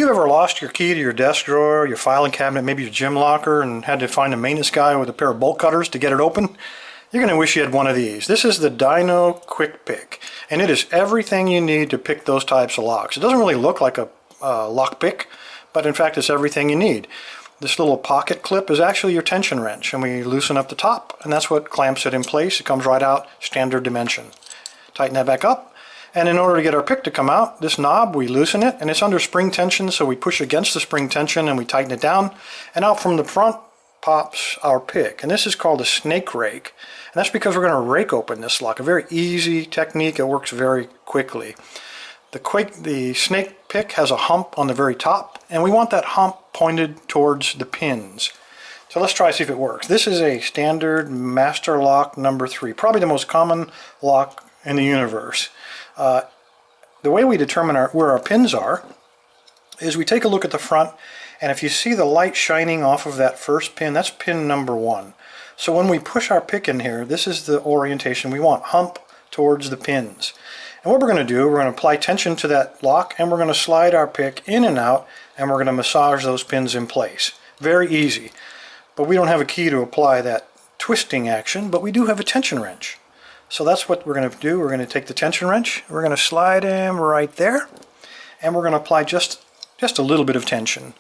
you ever lost your key to your desk drawer, your filing cabinet, maybe your gym locker, and had to find a maintenance guy with a pair of bolt cutters to get it open? You're going to wish you had one of these. This is the Dyno Kwick Pick, and it is everything you need to pick those types of locks. It doesn't really look like a lock pick, but in fact it's everything you need. This little pocket clip is actually your tension wrench, and we loosen up the top, and that's what clamps it in place. It comes right out, standard dimension. Tighten that back up, and in order to get our pick to come out, this knob, we loosen it, and it's under spring tension, so we push against the spring tension and we tighten it down, and out from the front pops our pick. And this is called a snake rake, and that's because we're going to rake open this lock. A very easy technique. It works very quickly. The snake pick has a hump on the very top, and we want that hump pointed towards the pins. So let's try to see if it works. This is a standard master lock number 3, probably the most common lock in the universe. The way we determine where our pins are is we take a look at the front, and if you see the light shining off of that first pin, that's pin number 1. So when we push our pick in here, this is the orientation we want, hump towards the pins. And what we're going to do, we're going to apply tension to that lock, and we're going to slide our pick in and out, and we're going to massage those pins in place. Very easy. But we don't have a key to apply that twisting action, but we do have a tension wrench. So that's what we're going to do. We're going to take the tension wrench, we're going to slide him right there, and we're going to apply just a little bit of tension.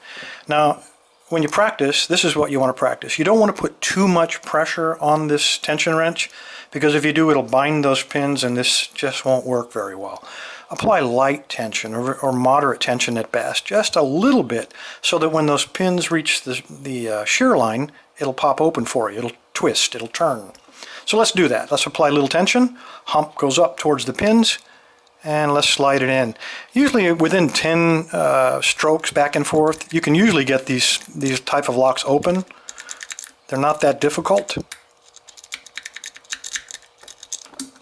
Now, when you practice, this is what you want to practice. You don't want to put too much pressure on this tension wrench, because if you do, it'll bind those pins and this just won't work very well. Apply light tension or moderate tension at best, just a little bit, so that when those pins reach the shear line, it'll pop open for you. It'll twist, it'll turn. So let's do that. Let's apply a little tension. Hump goes up towards the pins, and let's slide it in. Usually within 10 strokes back and forth, you can usually get these type of locks open. They're not that difficult.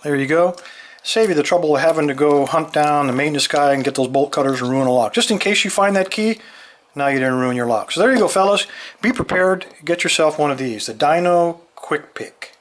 There you go. Save you the trouble of having to go hunt down the maintenance guy and get those bolt cutters and ruin a lock. Just in case you find that key, now you didn't ruin your lock. So there you go, fellas. Be prepared. Get yourself one of these, the Dyno Kwick Pick.